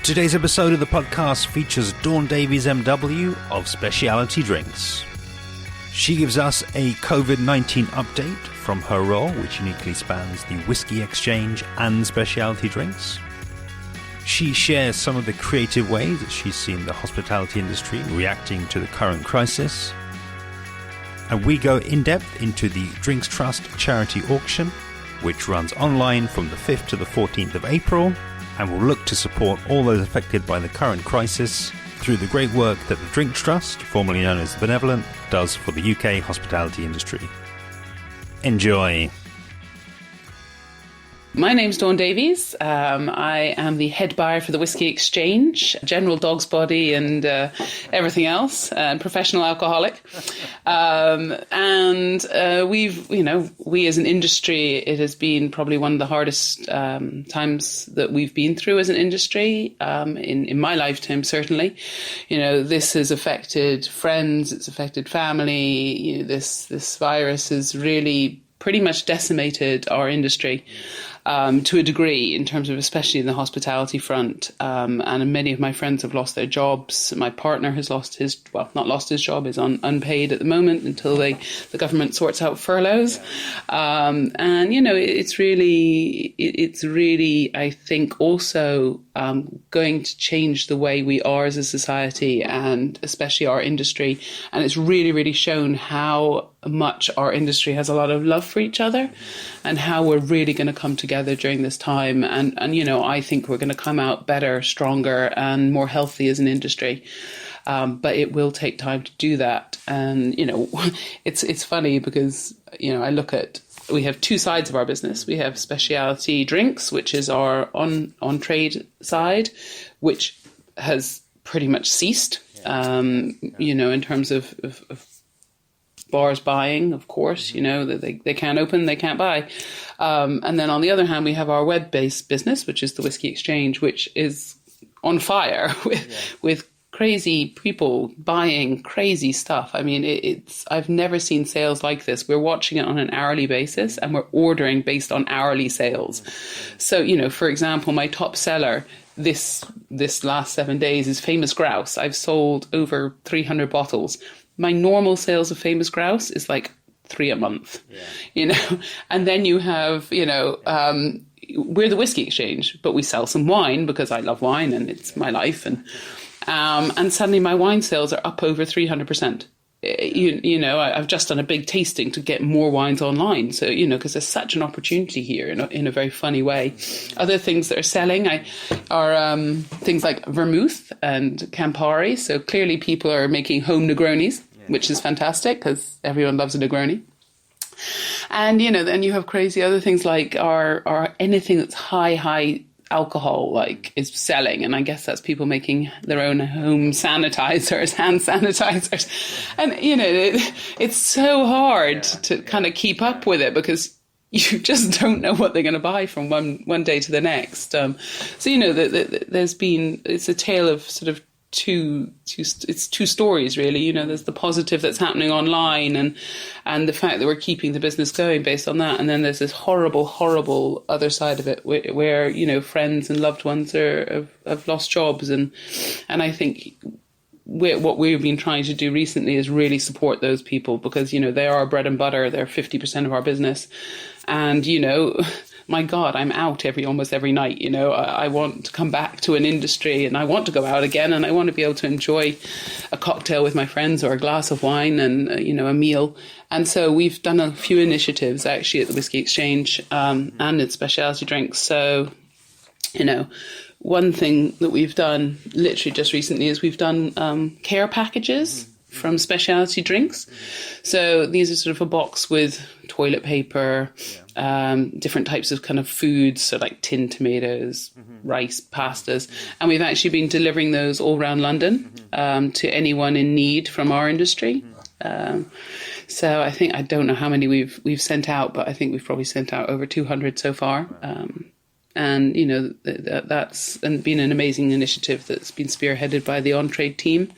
Today's episode of the podcast features Dawn Davies MW of Speciality Drinks. She gives us a COVID-19 update from her role, which uniquely spans the whiskey exchange and specialty drinks. She shares some of the creative ways that she's seen the hospitality industry reacting to the current crisis. And we go in depth into the Drinks Trust charity auction, which runs online from the 5th to the 14th of April, and will look to support all those affected by the current crisis through the great work that the Drinks Trust, formerly known as the Benevolent, does for the UK hospitality industry. Enjoy. My name's Dawn Davies. I am the head buyer for the Whisky Exchange, general dog's body and everything else, and professional alcoholic. We as an industry, it has been probably one of the hardest times that we've been through as an industry, in my lifetime, certainly. You know, this has affected friends, it's affected family. You know, this virus has really pretty much decimated our industry. To a degree, in terms of especially in the hospitality front. And many of my friends have lost their jobs. My partner has lost his, not lost his job, is unpaid at the moment until the government sorts out furloughs. And, you know, it's really, I think, also going to change the way we are as a society and especially our industry. And it's really, really shown how much our industry has a lot of love for each other and how we're really going to come together during this time. And you know, I think we're going to come out better, stronger and more healthy as an industry. But it will take time to do that. And, you know, it's funny because, you know, we have two sides of our business. We have Speciality Drinks, which is our on-trade side, which has pretty much ceased, you know, in terms of bars buying, of course, you know, that they can't open, they can't buy. And then on the other hand, we have our web-based business, which is the Whisky Exchange, which is on fire with crazy people buying crazy stuff. I mean, I've never seen sales like this. We're watching it on an hourly basis and we're ordering based on hourly sales. So, you know, for example, my top seller this last 7 days is Famous Grouse. I've sold over 300 bottles. My normal sales of Famous Grouse is like 3 a month, you know, and then you have, you know, we're the Whisky Exchange, but we sell some wine because I love wine and it's my life. And suddenly my wine sales are up over 300%. You know, I've just done a big tasting to get more wines online. So, you know, because there's such an opportunity here in a very funny way. Other things that are selling are things like vermouth and Campari. So clearly people are making home Negronis, which is fantastic because everyone loves a Negroni. And, you know, then you have crazy other things like our anything that's high alcohol is selling, and I guess that's people making their own home sanitizers, hand sanitizers, and you know it's so hard to kind of keep up with it because you just don't know what they're going to buy from one day to the next. So you know it's a tale of sort of two stories really. You know, there's the positive that's happening online and the fact that we're keeping the business going based on that, and then there's this horrible other side of it where you know friends and loved ones have lost jobs, and I think what we've been trying to do recently is really support those people because you know they are our bread and butter. They're 50% of our business, and you know, my God, I'm out almost every night. You know, I want to come back to an industry and I want to go out again and I want to be able to enjoy a cocktail with my friends or a glass of wine and, you know, a meal. And so we've done a few initiatives actually at the Whisky Exchange and at Speciality Drinks. So, you know, one thing that we've done literally just recently is we've done care packages from Speciality Drinks. So these are sort of a box with toilet paper, different types of kind of foods, so like tinned tomatoes, rice, pastas. And we've actually been delivering those all around London to anyone in need from our industry. So I don't know how many we've sent out, but I think we've probably sent out over 200 so far. And, that's been an amazing initiative that's been spearheaded by the on-trade team.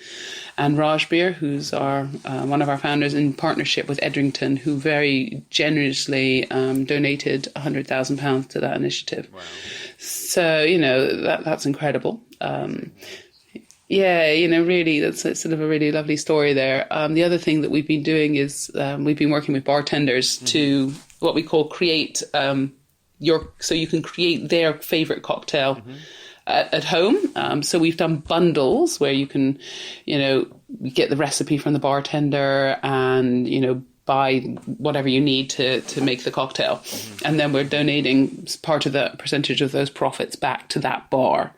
And Raj Beer, who's one of our founders, in partnership with Edrington, who very generously donated £100,000 to that initiative. Wow. So, that's incredible. Really, that's sort of a really lovely story there. The other thing that we've been doing is we've been working with bartenders to what we call create so you can create their favourite cocktail at home. So we've done bundles where you can, get the recipe from the bartender and, buy whatever you need to make the cocktail. And then we're donating part of the percentage of those profits back to that bar.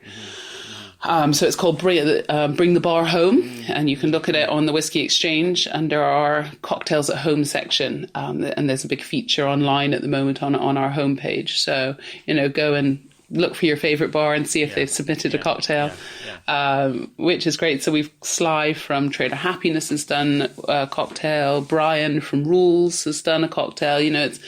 So it's called Bring the Bar Home, and you can look at it on the Whiskey Exchange under our Cocktails at Home section. And there's a big feature online at the moment on our homepage. So, go and look for your favourite bar and see if they've submitted a cocktail, which is great. So we've Sly from Trader Happiness has done a cocktail. Brian from Rules has done a cocktail. It's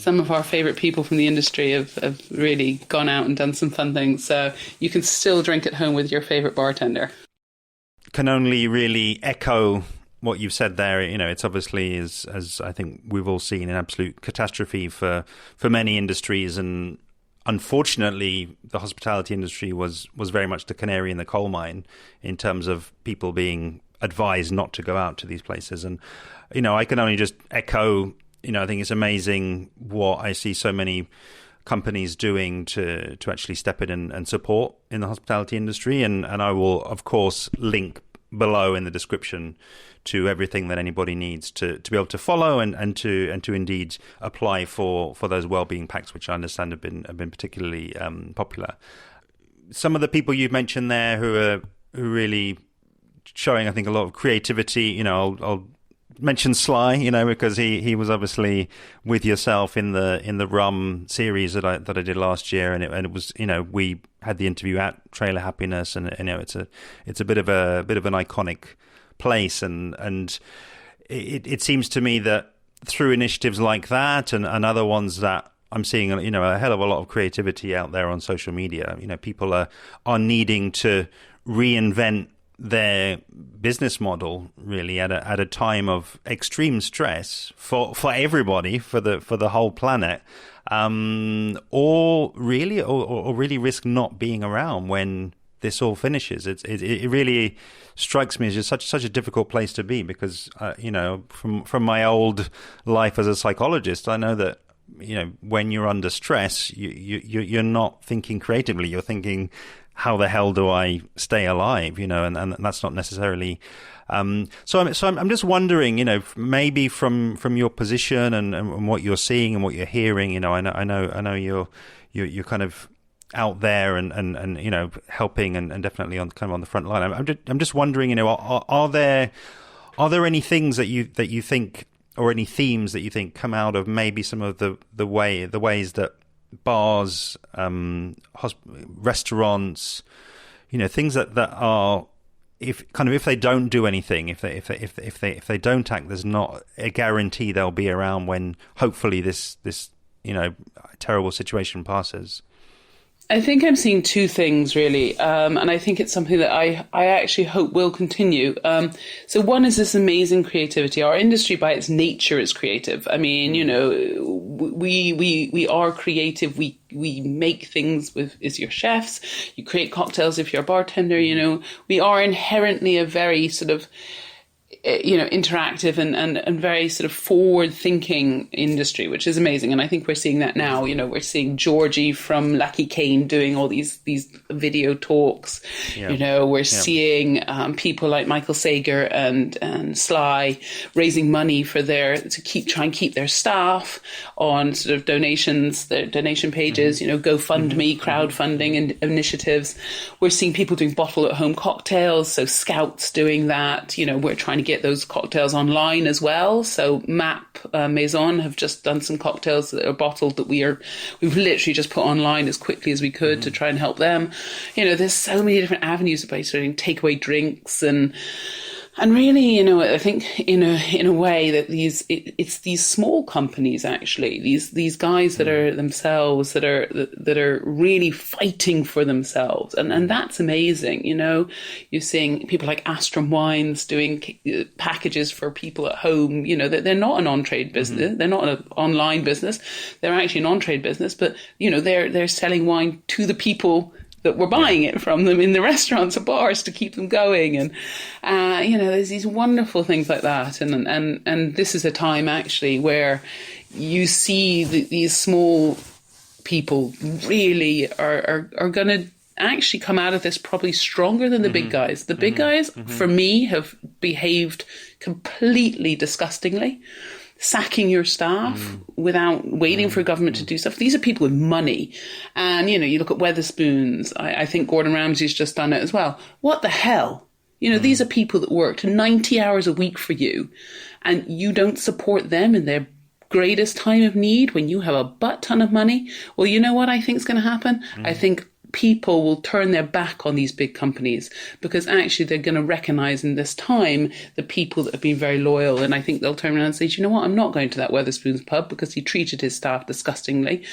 some of our favourite people from the industry have really gone out and done some fun things. So you can still drink at home with your favourite bartender. Can only really echo what you've said there. It's obviously, as I think we've all seen, an absolute catastrophe for many industries, and unfortunately, the hospitality industry was very much the canary in the coal mine in terms of people being advised not to go out to these places. And, I can only just echo, I think it's amazing what I see so many companies doing to actually step in and support in the hospitality industry. And I will, of course, link below in the description to everything that anybody needs to be able to follow and to indeed apply for those wellbeing packs, which I understand have been particularly popular. Some of the people you've mentioned there who really showing, I think, a lot of creativity. I'll mention Sly, because he was obviously with yourself in the rum series that I did last year, and it was, we had the interview at Trailer Happiness, and it's a bit of an iconic place, and it seems to me that through initiatives like that and other ones that I'm seeing, a hell of a lot of creativity out there on social media. People are needing to reinvent their business model really at a time of extreme stress for everybody, for the whole planet, or really risk not being around when this all finishes. It really strikes me as just such a difficult place to be, because from my old life as a psychologist, I know that when you're under stress, you're not thinking creatively. You're thinking, how the hell do I stay alive? And that's not necessarily. So I'm just wondering, maybe from your position and what you're seeing and what you're hearing, I know you're kind of out there and helping and definitely on the front line. I'm just wondering, are there any things that you think, or any themes that you think come out of maybe some of the ways that bars, restaurants, things that are, if they don't do anything, if they don't act, there's not a guarantee they'll be around when hopefully this terrible situation passes. I think I'm seeing two things really, and I think it's something that I actually hope will continue. So one is this amazing creativity. Our industry by its nature is creative. I mean, we are creative. We make things as your chefs. You create cocktails if you're a bartender. We are inherently a very sort of interactive and very sort of forward-thinking industry, which is amazing. And I think we're seeing that now. We're seeing Georgie from Lucky Kane doing all these video talks. Yeah. We're seeing people like Michael Sager and Sly raising money for try and keep their staff on sort of donations, their donation pages, GoFundMe, crowdfunding and initiatives. We're seeing people doing bottle-at-home cocktails, so Scouts doing that. We're trying to get those cocktails online as well. So MAP Maison have just done some cocktails that are bottled that we've literally just put online as quickly as we could to try and help them. There's so many different avenues about doing takeaway drinks and And really, I think in a way that it's these small companies, actually, these guys that are themselves, that are really fighting for themselves, and that's amazing. You're seeing people like Astrum Wines doing packages for people at home. They're not an on-trade business, they're not an online business, they're actually an on-trade business, but they're selling wine to the people that we're buying it from them in the restaurants or bars to keep them going. And, there's these wonderful things like that. And this is a time actually where you see these small people really are going to actually come out of this probably stronger than the big guys. The big guys, for me, have behaved completely disgustingly, sacking your staff without waiting for government to do stuff. These are people with money. And, you look at Wetherspoons. I think Gordon Ramsay's just done it as well. What the hell? These are people that worked 90 hours a week for you, and you don't support them in their greatest time of need when you have a butt ton of money. Well, you know what I think is going to happen? I think people will turn their back on these big companies, because actually they're going to recognise in this time the people that have been very loyal. And I think they'll turn around and say, you know what, I'm not going to that Wetherspoons pub because he treated his staff disgustingly.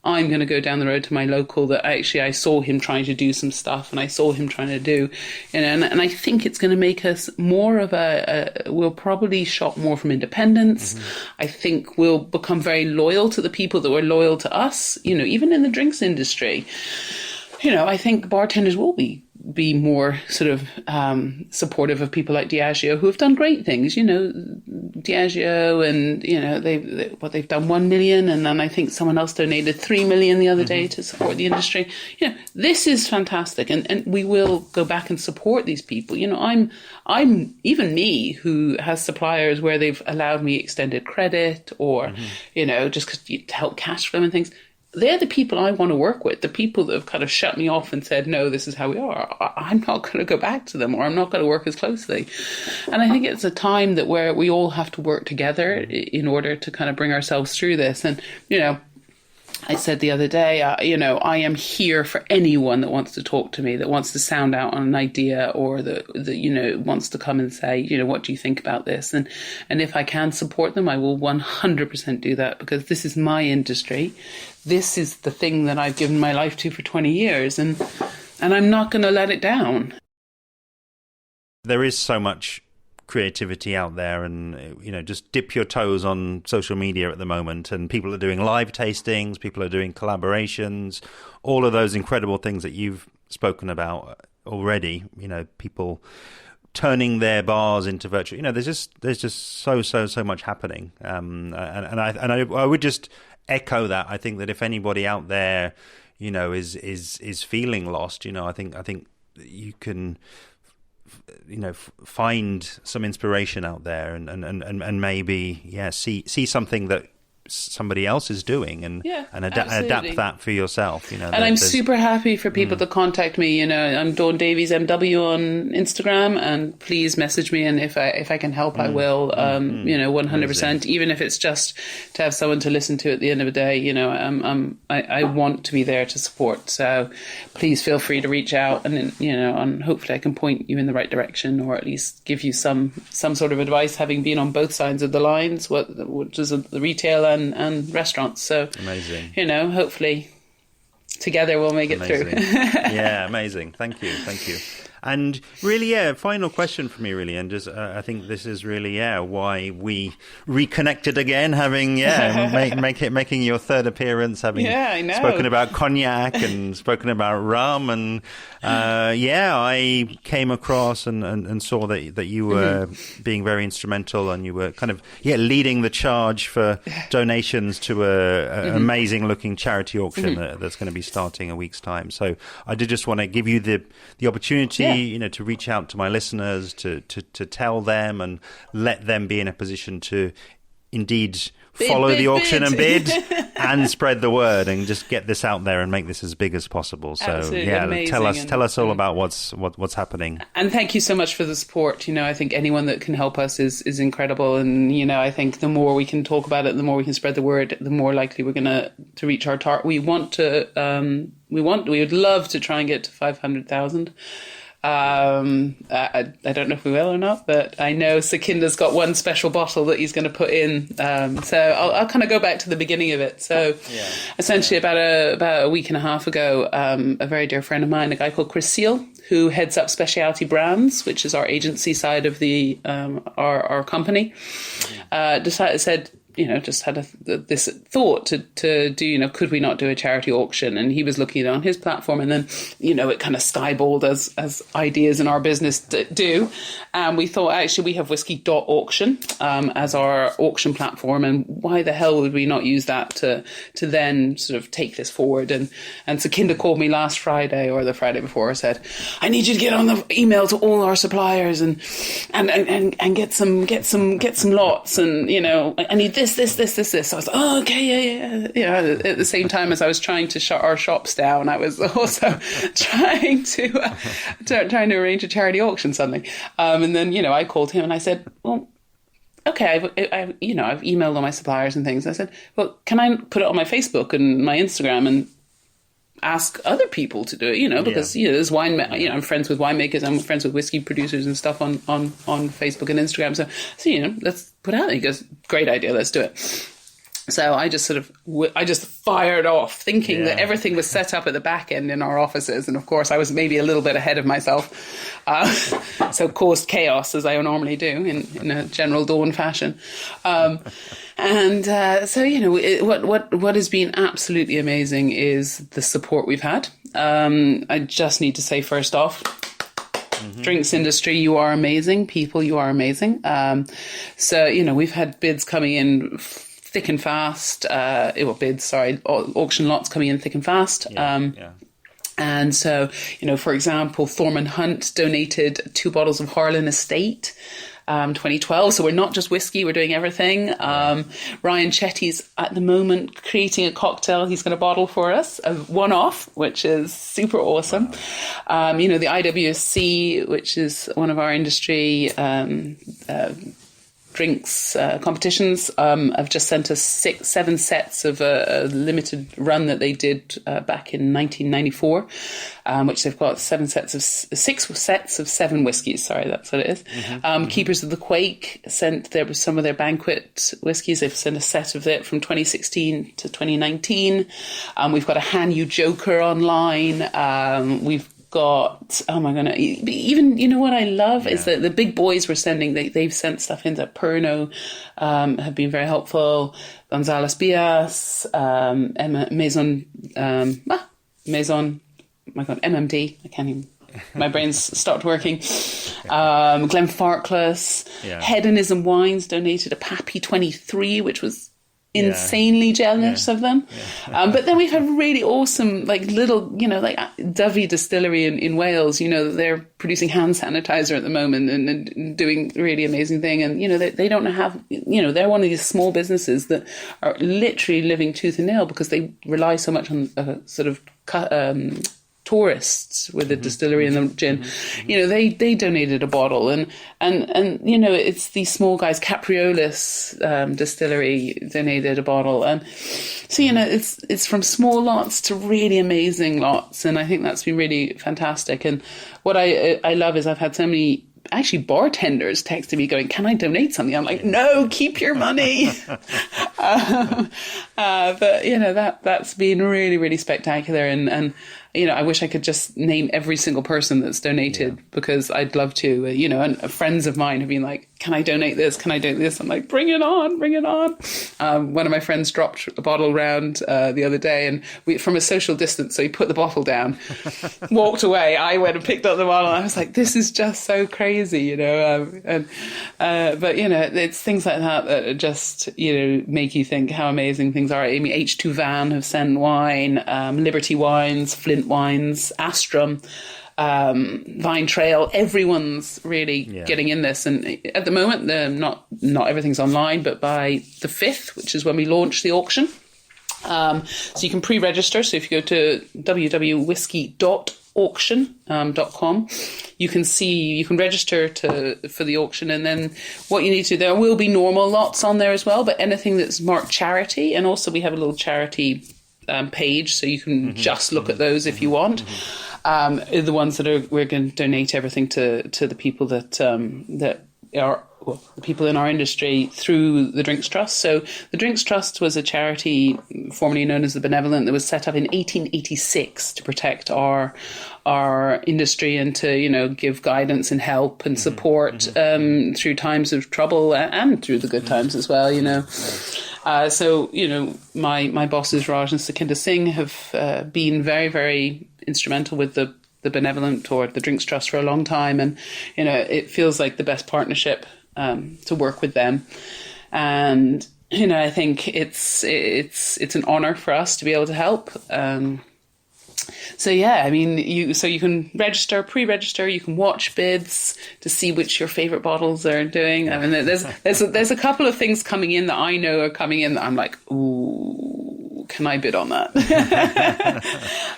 I'm going to go down the road to my local that actually I saw him trying to do some stuff and I saw him trying to do. And I think it's going to make us more of we'll probably shop more from independence. I think we'll become very loyal to the people that were loyal to us, even in the drinks industry. I think bartenders will be more sort of supportive of people like Diageo, who have done great things. Diageo, and they've done 1 million, and then I think someone else donated 3 million the other day to support the industry. This is fantastic, and we will go back and support these people. I'm even me, who has suppliers where they've allowed me extended credit, or just to help cash flow and things. They're the people I want to work with, the people that have kind of shut me off and said, no, this is how we are. I'm not going to go back to them, or I'm not going to work as closely. And I think it's a time where we all have to work together in order to kind of bring ourselves through this. And, I said the other day, I am here for anyone that wants to talk to me, that wants to sound out on an idea, or that wants to come and say, what do you think about this? And if I can support them, I will 100% do that, because this is my industry. This is the thing that I've given my life to for 20 years, and I'm not going to let it down. There is so much creativity out there, and just dip your toes on social media at the moment, and people are doing live tastings, people are doing collaborations, all of those incredible things that you've spoken about already. People turning their bars into virtual. There's just so much happening, and I would just echo that. I think that if anybody out there is feeling lost, I think you can find some inspiration out there, and maybe see something that somebody else is doing, and adapt that for yourself. And I'm super happy for people to contact me. I'm Dawn Davies MW on Instagram, and please message me, and if I can help, I will. 100%. Even if it's just to have someone to listen to at the end of the day. I want to be there to support. So please feel free to reach out, and hopefully I can point you in the right direction, or at least give you some sort of advice, having been on both sides of the lines, which is the retail and restaurants. So amazing. Hopefully together we'll make it through. Yeah, amazing. Thank you. And really, final question for me, really, and just I think this is really why we reconnected again, having making your third appearance, having spoken about cognac and spoken about rum, and I came across and saw that you were being very instrumental, and you were kind of leading the charge for donations to an amazing looking charity auction that's going to be starting a week's time. So I did just want to give you the opportunity, to reach out to my listeners, to tell them and let them be in a position to indeed follow the auction and bid and spread the word, and just get this out there and make this as big as possible. So absolutely. tell us all about what's happening. And thank you so much for the support. I think anyone that can help us is incredible, and I think the more we can talk about it, the more we can spread the word, the more likely we're going to reach our target. We would love to try and get to 500,000. I don't know if we will or not, but I know Sakinda's got one special bottle that he's going to put in. So I'll kind of go back to the beginning of it. So essentially about a week and a half ago, a very dear friend of mine, a guy called Chris Seal, who heads up Speciality Brands, which is our agency side of the our company, said, just had this thought to do, could we not do a charity auction? And he was looking on his platform, and then, it kind of skyballed as ideas in our business do. And we thought, actually, we have whiskey.auction as our auction platform. And why the hell would we not use that to then sort of take this forward? And Sakinda called me last Friday or the Friday before, said, I need you to get on the email to all our suppliers and get some lots. And, I need this. So I was like, oh, okay, yeah. At the same time as I was trying to shut our shops down, I was also trying to arrange a charity auction, something. And then, I called him and I said, well, okay, I've emailed all my suppliers and things. I said, well, can I put it on my Facebook and my Instagram and ask other people to do it, because, there's wine, I'm friends with winemakers, I'm friends with whiskey producers and stuff on Facebook and Instagram. So, let's put it out there. He goes, great idea, let's do it. So I just fired off, thinking that everything was set up at the back end in our offices. And of course, I was maybe a little bit ahead of myself. So caused chaos, as I normally do in a general Dawn fashion. What has been absolutely amazing is the support we've had. I just need to say, first off, drinks industry, you are amazing. People, you are amazing. We've had bids coming in thick and fast. Auction lots coming in thick and fast. And so, for example, Thorman Hunt donated 2 bottles of Harlan Estate, 2012. So we're not just whiskey, we're doing everything. Ryan Chetty's at the moment creating a cocktail he's going to bottle for us, a one-off, which is super awesome. Wow. The IWSC, which is one of our industry drinks competitions, have just sent us 7 sets of a limited run that they did back in 1994, which they've got 6 sets of 7 whiskies. Sorry, that's what it is. Keepers of the Quake sent some of their banquet whiskies. They've sent a set of it from 2016 to 2019. We've got a Hanyu Joker online. We've got, oh my goodness, even, what I love is that the big boys were sending, they've sent stuff into Pernod, have been very helpful. Gonzales Bias, Maison, MMD, I can't even, my brain's stopped working. Glenfarclas, Hedonism Wines donated a Pappy 23, which was insanely jealous of them. But then we've had really awesome, little, Davies Distillery in Wales, they're producing hand sanitizer at the moment and doing really amazing thing. And, they don't have, they're one of these small businesses that are literally living tooth and nail because they rely so much on sort of tourists with the distillery and the gin. They donated a bottle and it's these small guys. Capriolis distillery donated a bottle, and so it's from small lots to really amazing lots, and I think that's been really fantastic. And what I love is I've had so many actually bartenders texting me going, can I donate something? I'm like, no, keep your money. But that's been really, really spectacular. And I wish I could just name every single person that's donated because I'd love to, and friends of mine have been like, can I donate this? Can I donate this? I'm like, bring it on, bring it on. One of my friends dropped a bottle round the other day, and from a social distance, so he put the bottle down, walked away. I went and picked up the bottle, and I was like, this is just so crazy, but it's things like that just, make you think how amazing things are. I mean, H2 Van have sent wine, Liberty Wines, Flint Wines, Astrum, Vine Trail, everyone's really getting in this. And at the moment, not everything's online, but by the 5th, which is when we launch the auction. So you can pre-register. So if you go to www.whiskey.auction.com, you can register for the auction. And then what you need to, there will be normal lots on there as well, but anything that's marked charity. And also we have a little charity page, so you can just look at those if you want. are the ones that we're going to donate everything to the people that are the people in our industry through the Drinks Trust. So the Drinks Trust was a charity formerly known as the Benevolent that was set up in 1886 to protect our industry and to give guidance and help and support through times of trouble and through the good times as well. So my bosses Raj and Sukhinder Singh have been very, very instrumental with the Benevolent or the Drinks Trust for a long time, and it feels like the best partnership to work with them. And I think it's an honor for us to be able to help. So yeah, I mean, you can pre-register, you can watch bids to see which your favorite bottles are doing. I mean, there's a couple of things coming in that I know are coming in that I'm like, ooh, can I bid on that?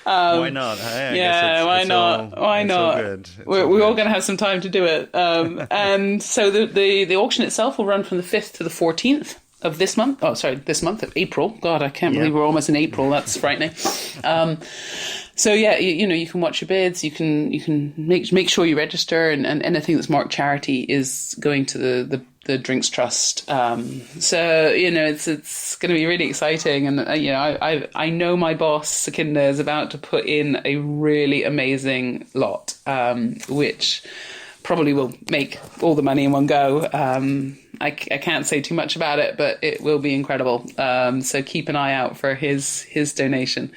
Why not? Hey, why not? Why not? We're all going to have some time to do it. And so the auction itself will run from the 5th to the 14th of this month. Oh, sorry, this month of April. God, I can't believe we're almost in April. That's frightening. So yeah, you can watch your bids. You can make sure you register, and anything that's marked charity is going to the Drinks Trust. So it's going to be really exciting, and I know my boss Sukhinder is about to put in a really amazing lot, which probably will make all the money in one go. I can't say too much about it, but it will be incredible. So keep an eye out for his donation.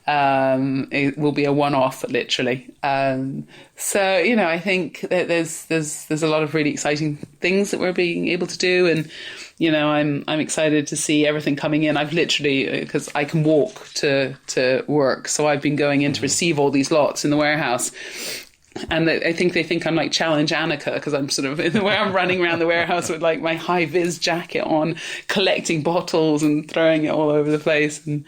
It will be a one-off, literally. So I think that there's a lot of really exciting things that we're being able to do, and I'm excited to see everything coming in. I've literally, because I can walk to work, so I've been going in to receive all these lots in the warehouse. And I think they think I'm like Challenge Annika, because I'm sort of in the way I'm running around the warehouse with like my high vis jacket on, collecting bottles and throwing it all over the place. And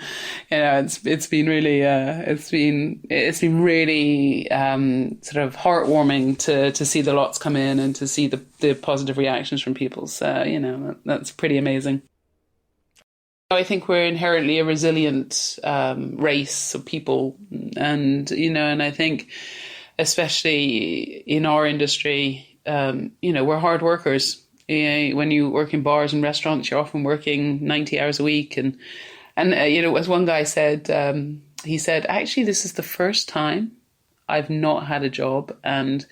it's been really it's been really sort of heartwarming to see the lots come in and to see the positive reactions from people. So that's pretty amazing. I think we're inherently a resilient race of people, and I think, especially in our industry, we're hard workers. When you work in bars and restaurants, you're often working 90 hours a week. And as one guy said, he said, actually, this is the first time I've not had a job. And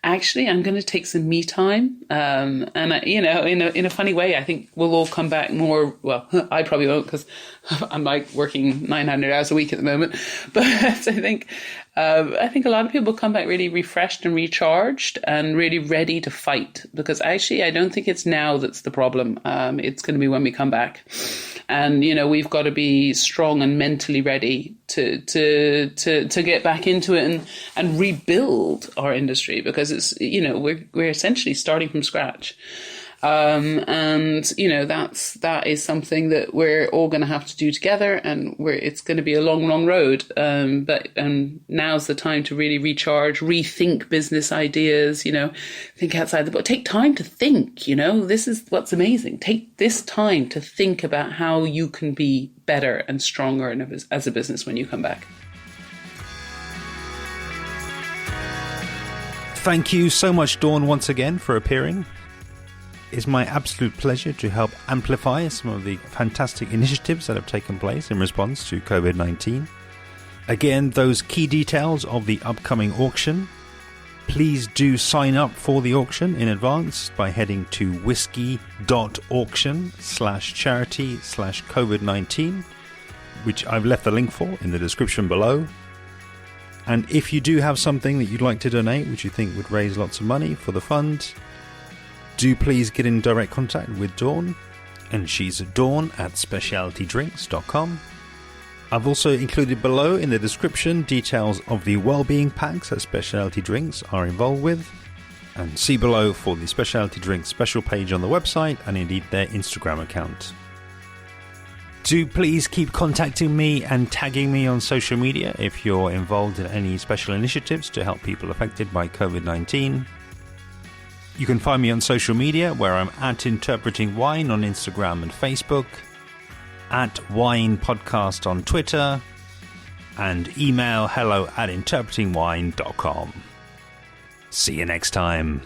actually, I'm going to take some me time. And in a funny way, I think we'll all come back more. Well, I probably won't, because I'm like working 900 hours a week at the moment. But I think a lot of people come back really refreshed and recharged and really ready to fight, because actually I don't think it's now that's the problem. It's going to be when we come back, and we've got to be strong and mentally ready to get back into it and rebuild our industry, because it's we're essentially starting from scratch. That is something that we're all going to have to do together, and it's going to be a long, long road. But now's the time to really recharge, rethink business ideas, think outside the box, take time to think, this is what's amazing. Take this time to think about how you can be better and stronger as a business when you come back. Thank you so much, Dawn, once again for appearing. It's my absolute pleasure to help amplify some of the fantastic initiatives that have taken place in response to COVID-19. Again, those key details of the upcoming auction. Please do sign up for the auction in advance by heading to whiskey.auction/charity/COVID-19, which I've left the link for in the description below. And if you do have something that you'd like to donate, which you think would raise lots of money for the fund, do please get in direct contact with Dawn, and she's dawn@specialitydrinks.com. I've also included below in the description details of the wellbeing packs that Speciality Drinks are involved with, and see below for the Speciality Drinks special page on the website and indeed their Instagram account. Do please keep contacting me and tagging me on social media if you're involved in any special initiatives to help people affected by COVID-19. You can find me on social media, where I'm at Interpreting Wine on Instagram and Facebook, at Wine Podcast on Twitter, and email hello@interpretingwine.com. See you next time.